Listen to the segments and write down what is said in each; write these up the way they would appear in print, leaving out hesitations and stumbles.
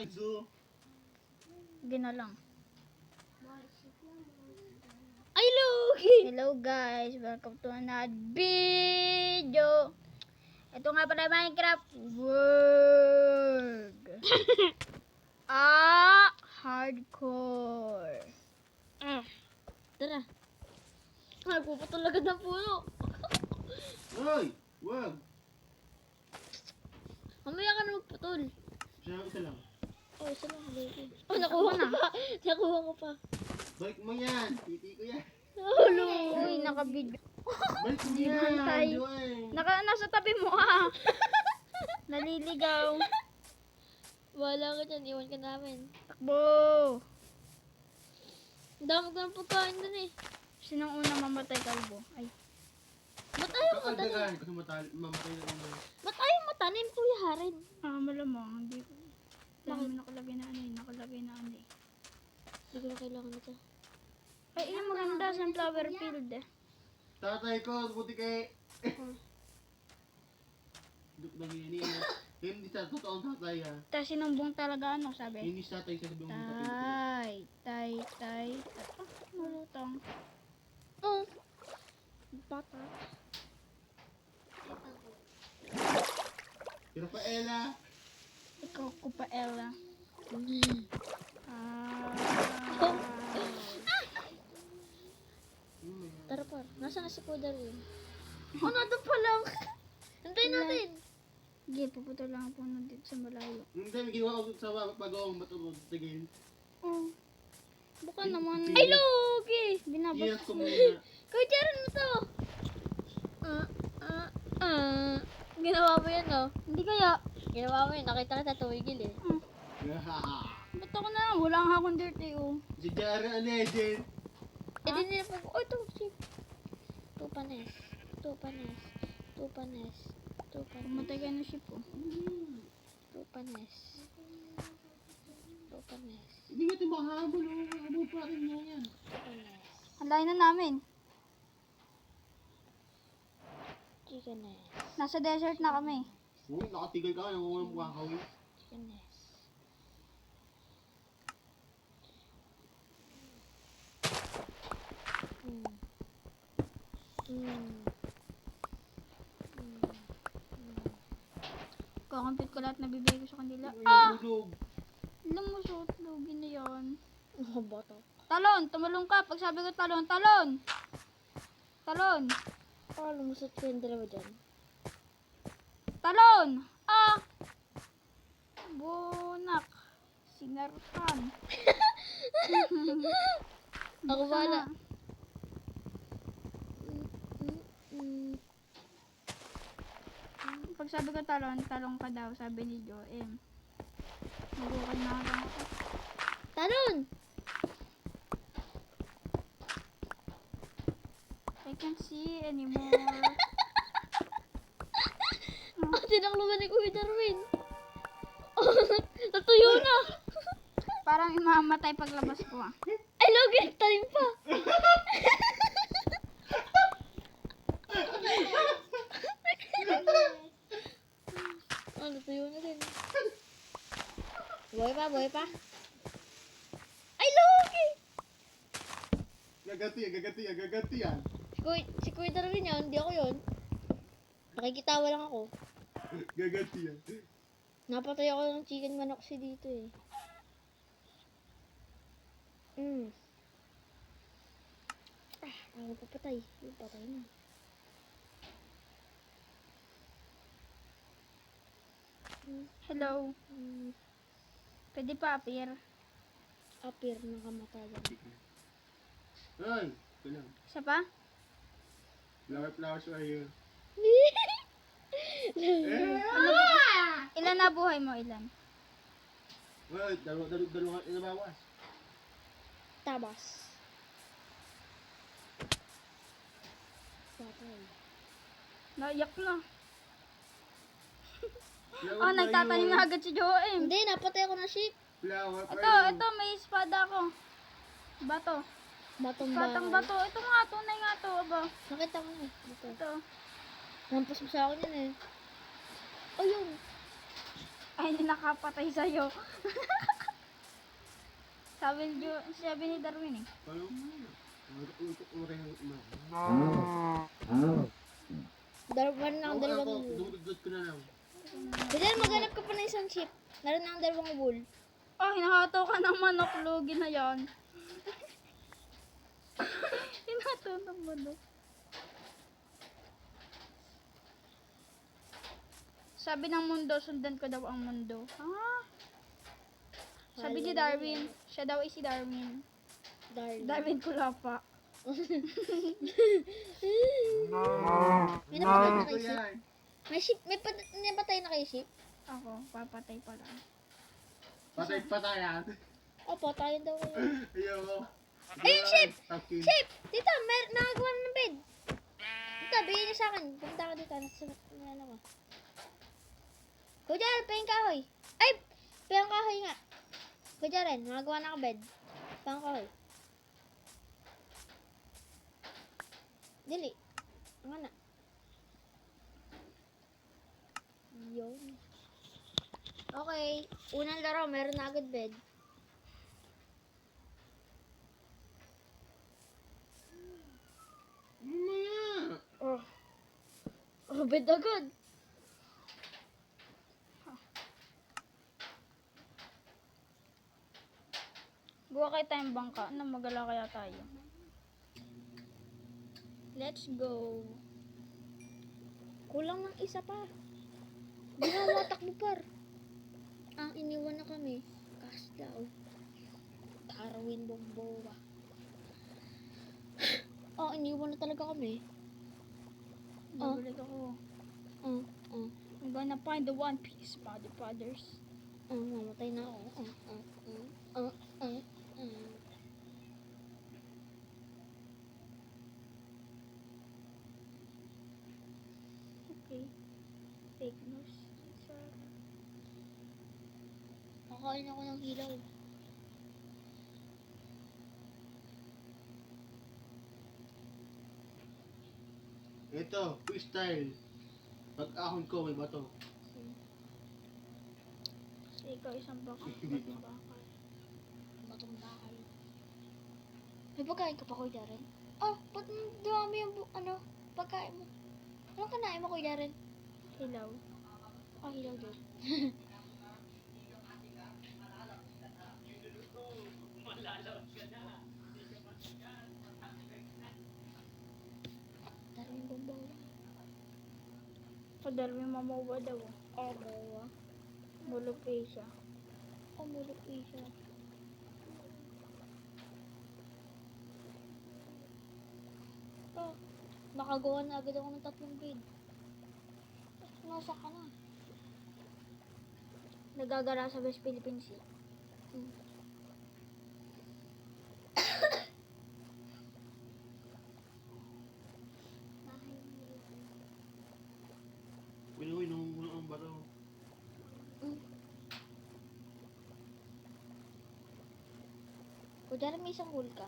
Zo. Ginalang. Ay, Logi! Hello guys, welcome to another video. Ito nga pala Minecraft World. Hardcore. Tara. Ay, puputol agad ng puno. Hoy! Wag! Mamaya ka na magputol. Isa lang. Oh, isa lang. Oh, nakuha ko pa. Nakuha ko pa. Balik mo yan. Titi ko yan. Hello. Uy, naka-video. Balik mo yan. Bantay. Joy. Nasa tabi mo Naliligaw. Wala ka dyan. Iwan ka namin. Takbo. Ang dami ko ng pagkain dun eh. Sinong una mamatay, kalbo? Ay. Ba't ayaw matanim? Kakagdagan. Kasi mamatay na rin. Ba't ayaw matanim, Kuya Haren? Malamang. Hindi ko. Dami nakalagay na ano eh. Hindi ko na kailangan ito. Ay, yung maganda sunflower field eh. Tatay ko, buti kay... Duk na gini. Hindi sa totoong tatay ha. Tapos sinumbong talaga ano, sabi? Hindi sa tatay sa sabi mong tatay. Tay. Malutong. Oh. Bata. Si Rafaela. Ikaw ko pa, Ella. Tara par. Nasaan na si Kuya Darwin? Oh, nandun pa lang. Hintayin natin. Sige, puputo lang po na dito sa malayo. Hindi, may ginawa ko sa pag-awang bato tigil. Oh. Baka naman. Ay, Logi! Binabas. Ginas ko muna. Kuya Jaren mo to. Ginawa mo yan, no? Hindi kaya. Ginawa mo yan. Nakita kita tuwigil eh. Ba't ako na? Wala nga akong dirty oh. Si Jara ang legend. Eh, di nila po. Oh, ito. Ship. Tupanes. Pumatay kayo ng ship oh. Tupanes. Hindi nga ito mahabol. Habol pa rin niya yan. Tupanes. Handayin na namin. Chickenes. Nasa desert na kami. Uy, nakatigay ka. Nangungulang makakawin. Chickenes. Kakompute ko lahat na bibigay ko sa kanila. Ulog. Lumusot. Lugi na yan. Oh, bata. Talon! Tumalong ka. Pag sabi ko talon. Talon! Oh, lumusot ko yung dalawa dyan. Talon! Bunak. Sinarpan. Ako bala. Pag sabi ko talon ka daw, sabi ni Joem. Mabukan na lang ako. Talon! I can't see anymore. Tinakluban ni Kuya Darwin. Oh, natuyo na. Parang imamatay paglabas ko ah. Ay, Logan, talim pa. Oh, natuyo na din. Buhay pa. Ay, Logan! Gaganti yan. Si Kuya Darwin yan, hindi ako yun. Nakikitawa lang ako. Gaganti yan. Napatay ako ng chicken manok si dito eh. Ako papatay. Patay na. Hello. Pwede pa appear. Apir ng kamatayan. Ay, ito lang. Isa pa? Flowers are here. Ilan na buhay mo? Ilan? Well, dalawa inabawas. Tabas. Patay. Naiyak na. Flower Nagtatanim na agad si Joem. Hindi, napatay ako ng sheep. Flower are Ito, may espada ko. Bato. Batong Batang bato. Ito nga, tunay nga to. Aba. Nakita ko na. Dito. Ito. Rampas mo sa akin yan eh. Oh, yun. Ay, nakapatay sa'yo. sabi ni Darwin eh. Paano mo? Uring Meron na akong dalawang wool. dumudod ko na lang. Kuya, maghanap ka pa ng isang ship. Meron na akong dalawang wool. Oh, hinahataw ka ng manok. Lugi na yan. Hinahataw ng manok. Sabi ng mundo, sundan ko daw ang mundo. Ah? Sabi ni Darwin, siya daw ay si Darwin. Darwin Kulapa. May napatay na Ito kayo ship? yan. May ship? May napatay na kayo ship? Ako, papatay pa lang. Patay-patayan. Opo, tayo daw kayo. Ayaw. Ayun, ship! Tapkin. Ship! Dito, nakagawa na ng bed. Dito, bigyan niyo sa akin. Punta ka dito. Ano ko? Kuya, pahing kahoy. Ay! Pahing kahoy nga. Kuya rin, nakagawa na ka bed. Pahing kahoy. Dili. Ang na. Yun. Okay. Unang laro, meron na agad bed. Mamaya. Oh, bed agad. Buwa kayo tayong bangka. Na magala kaya tayo. Let's go. Kulang ng isa pa. Ginawa takbo par. Iniwan na kami. Kas daw. Darwin Bomboa. Iniwan na talaga kami. Nabalik ako. I'm gonna find the One Piece, brothers. Mamatay na ako. Okay. Take notes. Kakain ako ng hilaw. Ito, freestyle. Pag ahon ko, may bato. Kasi ikaw isang baka. Dito. Batong bakal. May pagkain ka pa, Kuya Darren? Ba't dumami yung pagkain mo? Anong kanain mo, Kuya Darren? Hilaw. Hilaw din. Darwin Bomboa. Darwin Mamowa daw. Moa. Mulupi siya. Mulok siya. Nakagawa na agad ako ng 3 bed. Nasa ka na. Nagagara sa West Philippines Sea. Uy, nung ang bato. Kuya may isang wool ka.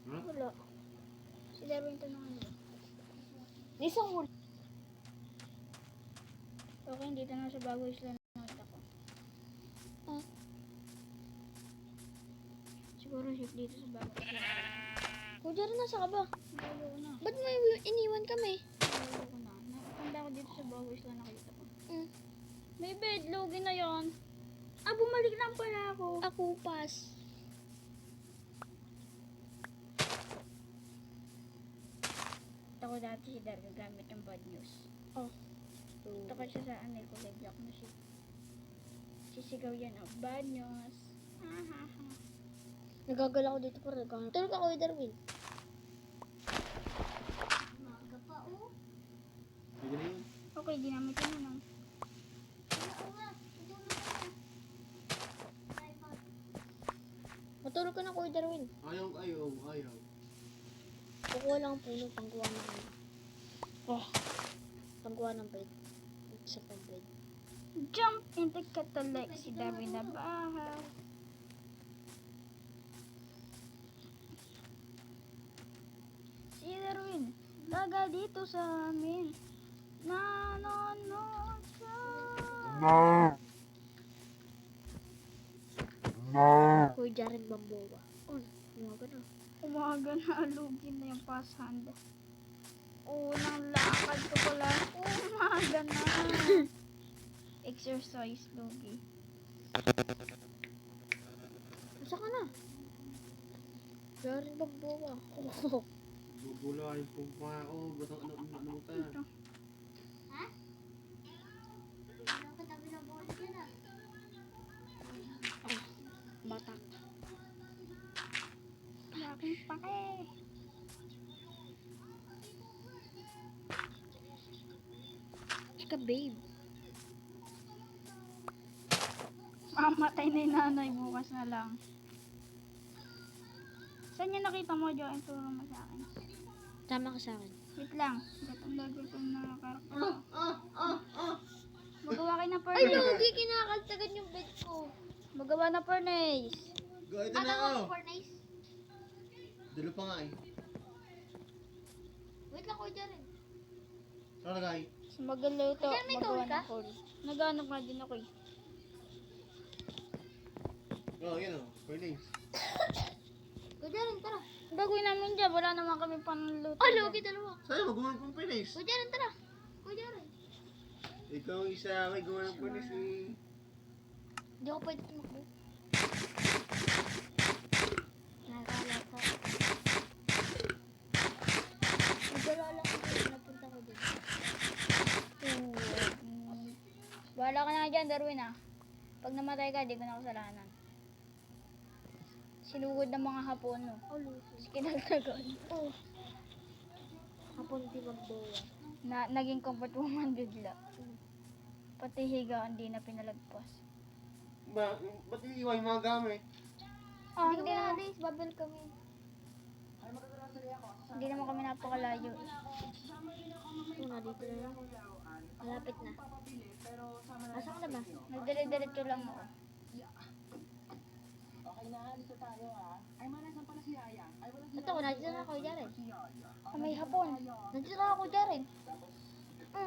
Ha? Wala. Si Darwin tanungan mo. May isang wool. Okay, dito na sa bago isla nakita ko. Siguro ship dito sa bago isla. Kuya nasa ka ba? Bago ko na. Ba't may iniwan kami? Bago ko na. Napunta ko dito sa bago isla nakita ko. May bed, logi na yon. Bumalik lang pala ako. Ako pas. Ako dati si Darwin gamit yung bad news. Ito ka siya sa kulay black na siya. Sisigaw yan, bad news. Nagagala ko dito para naghahanap. Tulog ako, Darwin. Pwede na yun. Okay, ginamit ko na lang. Matulog ka na, Kuya Darwin. Ayaw. Kukuha lang ang puno, panggawa ng panggawa ng bed. Sa pang-bed. Jump into Catholic si Darwin na bahay. Si Darwin, daga dito sa amin. Nanonood siya. Kuya Jaren Bamboa. Oh, umaga na. Umaga na, alugin na yung pass hand. Unang lakad ko pala. Umaga na. Exercise, Lugi. Masa ka na? Jaren Bamboa. Oh. Bubulahin po pa ako. Ba't ano ka? Ito. Batak. Laking pake. Chika babe. Mamatay na yung nanay, bukas na lang. Saan niya nakita mo, Jo? Ituro mo sa akin. Tama ka sa akin. Wait lang. Gutom na karakter. Magawa kayo ng Ay, furnace. Logi, kinakaltagan yung bed ko. Magawa na furnace. Go, ito na ako. Fortnite? Dalo pa nga eh. Wait lang, Kuya Jaren. Saan lagay? So, magluto. Diyan may Magawa tawid ka? ng food. Nagano nga din ako eh. Go, yun o. Furnace. Kuya Jaren, tara. Gagawin namin dyan. Wala naman kami panluto. Oh, Logi, dalawa. Sa'yo, magawa ng furnace. Kuya Jaren, tara. Kuya Jaren. Ikaw ang isa, may gawa ng furnace eh. Hindi ako pwede tumakbo. Nakalata. Nagdala lang ako dito. Napunta ko dito. Bahala ka na dyan, Darwin ah. Pag namatay ka, di ko na kasalanan. Sinugod ng mga hapon, no? Oh, Logi. Tapos kinagtagon. Oh. Hapon di magbawa. Naging comfort woman bigla. Pati higaan, di na pinalagpas. Ba't iniiwan yung mga gamit? Ah, Hindi hindi na naman, alis. Babel kami. hindi naman kami napakalayo eh. Oo nga, dito na lang. Malapit na. Asa ka na ba? Nagdire-diretso lang ako. Ito ko, nandito na ako, Jaren. Ah, may hapon. Nandito na ako, Jaren.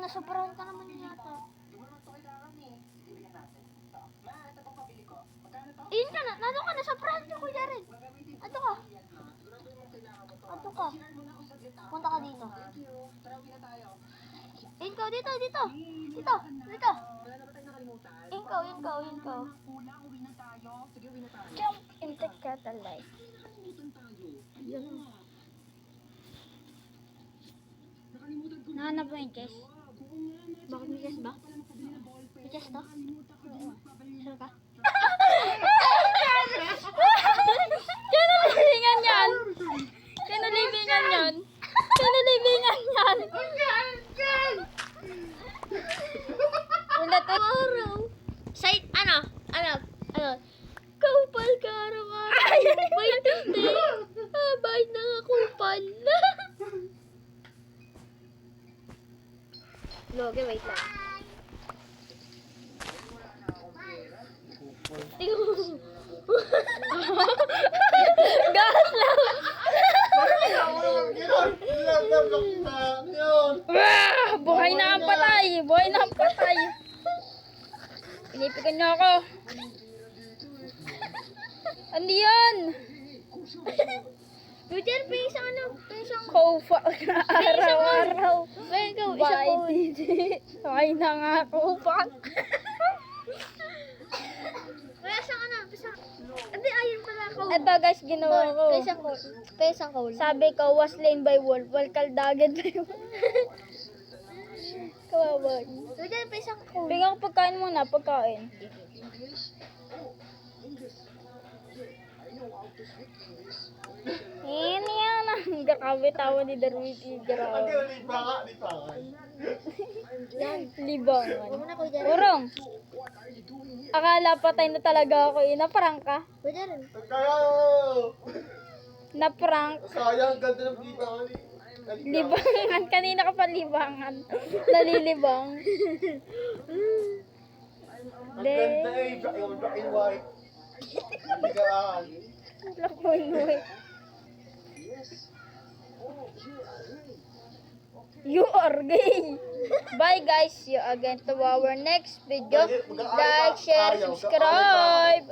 Nasobrahan ka naman yun yata. Ayun ka na, nato ka, nasobrahan ka, Kuya Jaren. Ato ka. Ato ka. Punta ka dito. Ayun ka, dito, dito. Dito, dito. Ayun ka, ayun ka, ayun ka. Jump into Catalyte. Nahanap mo yung chest? Bakit may chest ba? May chest to? Sure ka? Kinulibingan yan! Kinulibingan yan! Kinulibingan yan! Ulat Araw. Say, ano? Kupal ka araw-araw. Bait hindi. Bait na nga kupal. Logi, wait lang. gas lang! Buhay na ang patay! Buhay na ang patay! Pinipigan niyo ako! Ano yan? Roger, may isang ano? May isang... Kofa na araw-araw. May ikaw, isang Bye, code. Didi. Ay na nga, kofa. May isang ano? Isang... Hindi, ayun pala ako. Ito guys, ginawa ko. May isang code. May isang code. Sabi ko, was slain by wolf, while kaldagan by wolf. Kawawa. Roger, may isang code. Bigyan ko pagkain muna, pagkain. Yan yan ang kakabitawa ni Darwin Igraw. Libangan. Huwag mo na, Kuya Jaren. Urong. Akala patay na talaga ako eh. Naprank ka? Kuya Jaren. Naprank. Sayang, ganda ng libangan eh. Libangan. Kanina ka pa libangan. Nalilibang. Ang ganda eh, black and white. Ligaan. Lakoy. You are gay. Bye guys. See you again to our next video. Like, share, subscribe.